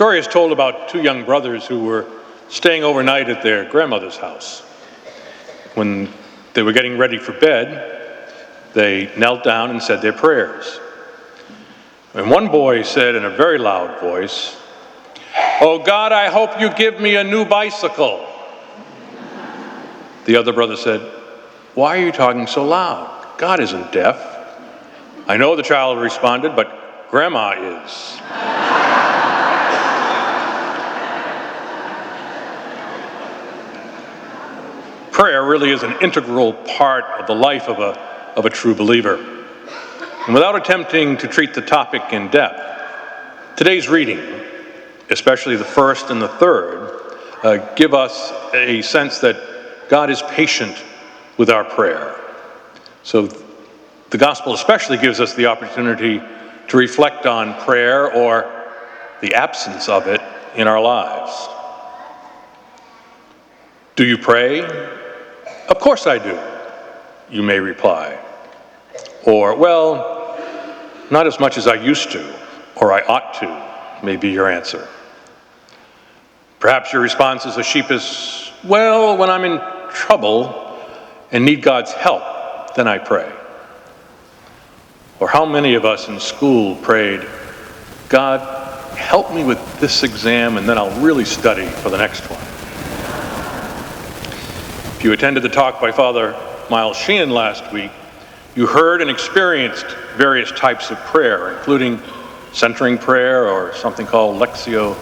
Story is told about two young brothers who were staying overnight at their grandmother's house. When they were getting ready for bed, they knelt down and said their prayers. And one boy said in a very loud voice, "Oh God, I hope you give me a new bicycle." The other brother said, "Why are you talking so loud? God isn't deaf." "I know," the child responded, "but Grandma is." Prayer really is an integral part of the life of a true believer. And without attempting to treat the topic in depth, today's reading, especially the first and the third, give us a sense that God is patient with our prayer. So the gospel especially gives us the opportunity to reflect on prayer or the absence of it in our lives. Do you pray? Of course I do, you may reply. Or, well, not as much as I used to, or I ought to, may be your answer. Perhaps your response is a sheepish, well, when I'm in trouble and need God's help, then I pray. Or how many of us in school prayed, God, help me with this exam and then I'll really study for the next one. If you attended the talk by Father Miles Sheehan last week, you heard and experienced various types of prayer, including centering prayer or something called Lectio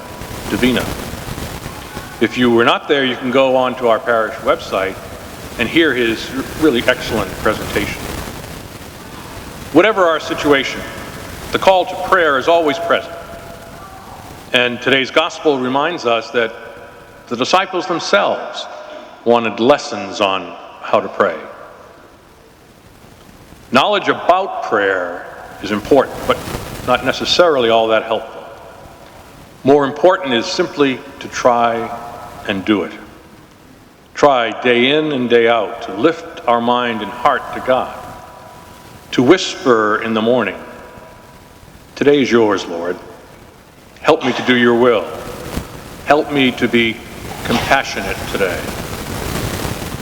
Divina. If you were not there, you can go onto our parish website and hear his really excellent presentation. Whatever our situation, the call to prayer is always present. And today's gospel reminds us that the disciples themselves wanted lessons on how to pray. Knowledge about prayer is important, but not necessarily all that helpful. More important is simply to try and do it. Try day in and day out to lift our mind and heart to God, to whisper in the morning, "Today is yours, Lord. Help me to do your will. Help me to be compassionate today."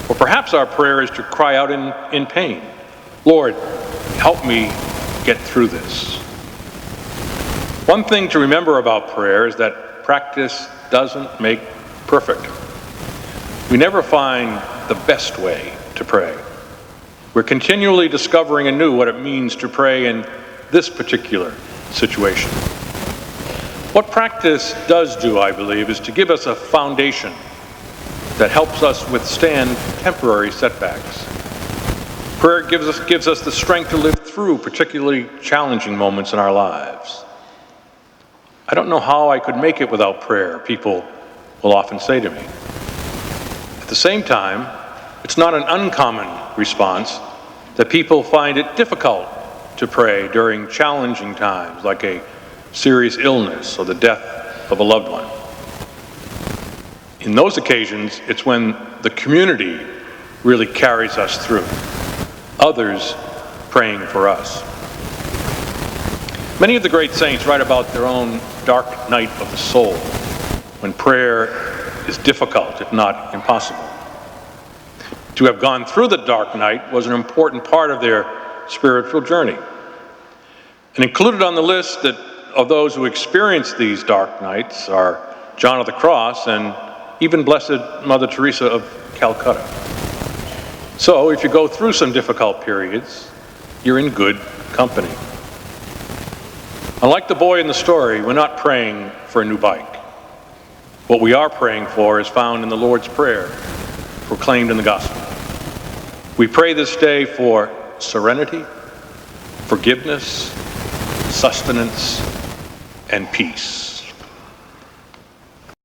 Or perhaps our prayer is to cry out in pain, "Lord, help me get through this." One thing to remember about prayer is that practice doesn't make perfect. We never find the best way to pray. We're continually discovering anew what it means to pray in this particular situation. What practice does do, I believe, is to give us a foundation that helps us withstand temporary setbacks. Prayer gives us the strength to live through particularly challenging moments in our lives. "I don't know how I could make it without prayer," people will often say to me. At the same time, it's not an uncommon response that people find it difficult to pray during challenging times, like a serious illness or the death of a loved one. In those occasions, it's when the community really carries us through, others praying for us. Many of the great saints write about their own dark night of the soul, when prayer is difficult, if not impossible. To have gone through the dark night was an important part of their spiritual journey. And included on the list of those who experienced these dark nights are John of the Cross and even Blessed Mother Teresa of Calcutta. So if you go through some difficult periods, you're in good company. Unlike the boy in the story, we're not praying for a new bike. What we are praying for is found in the Lord's Prayer, proclaimed in the gospel. We pray this day for serenity, forgiveness, sustenance, and peace.